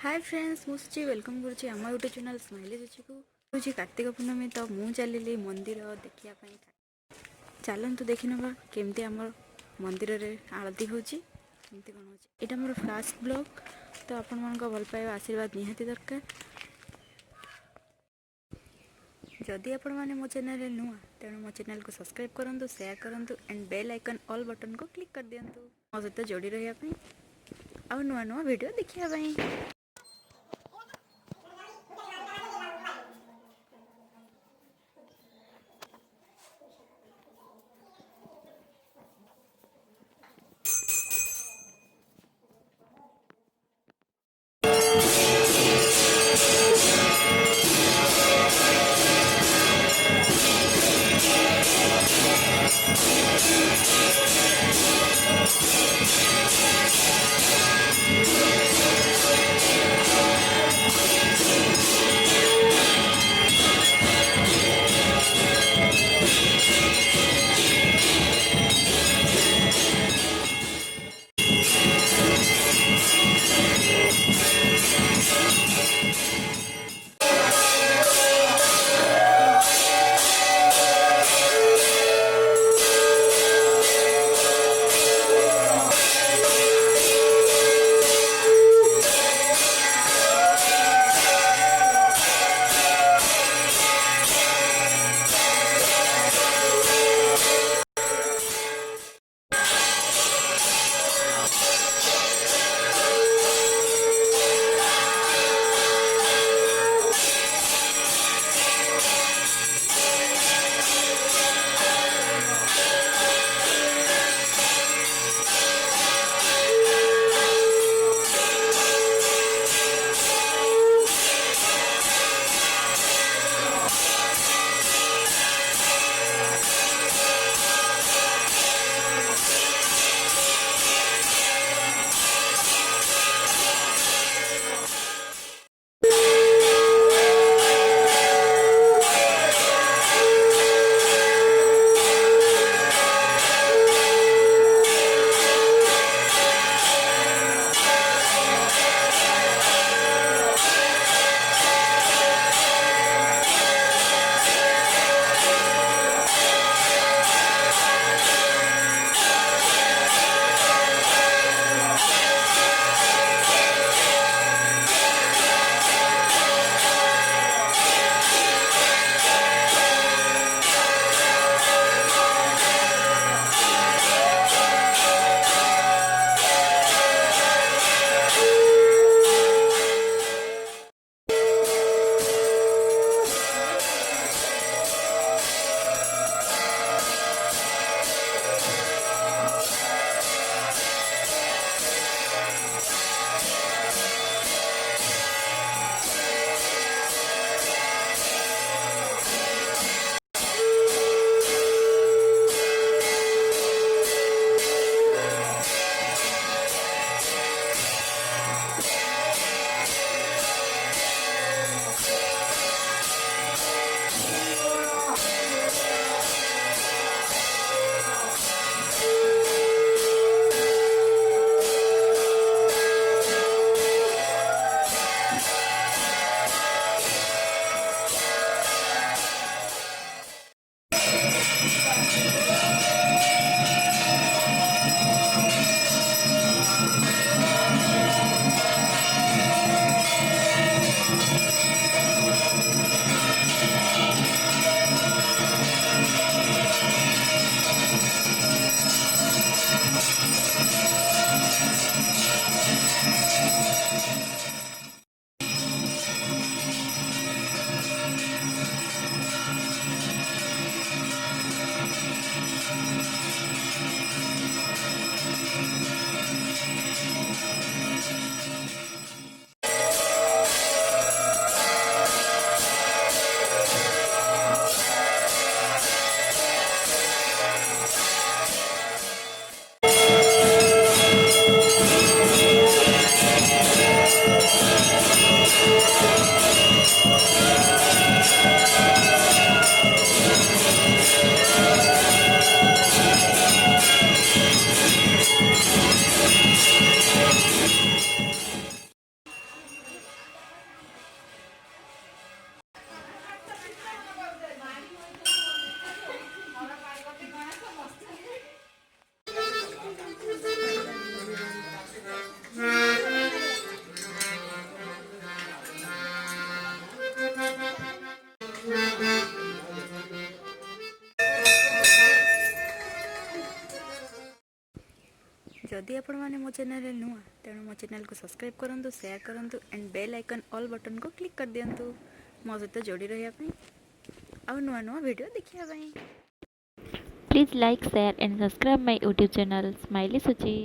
Hi friends, मुझे welcome करुँची आम YouTube channel smiley रुचि को। हूँ कार्तिक पूर्णमी, तो मु चलिली मंदिर देखापी। चलतु देखी ना केमती आम मंदिर रे आरती होची केमती कौन होची। एटा मोर फर्स्ट ब्लॉग, तो आपण मन भल पाइबा आशीर्वाद निहाती दरकार। जदि आपण मैंने मो चैनल रे नुआ, तेणु मो चैनल को सब्सक्राइब करंतु, शेयर करंतु and bell icon all button को क्लिक कर दियंतु मो सहित जोड़ी रहिया पई आ नुआ नुआ वीडियो देखिया पई। जदि आपण मैंने मो चैनल नुआ तेणु मो चैनल को सब्सक्राइब करूँ, शेयर करूँ and bell icon all button को क्लिक कर दिंतु मो सहित जोड़ी रही आउ नुआ नुआ वीडियो देखिया। Please like, share and subscribe my YouTube channel Smiley Suchi.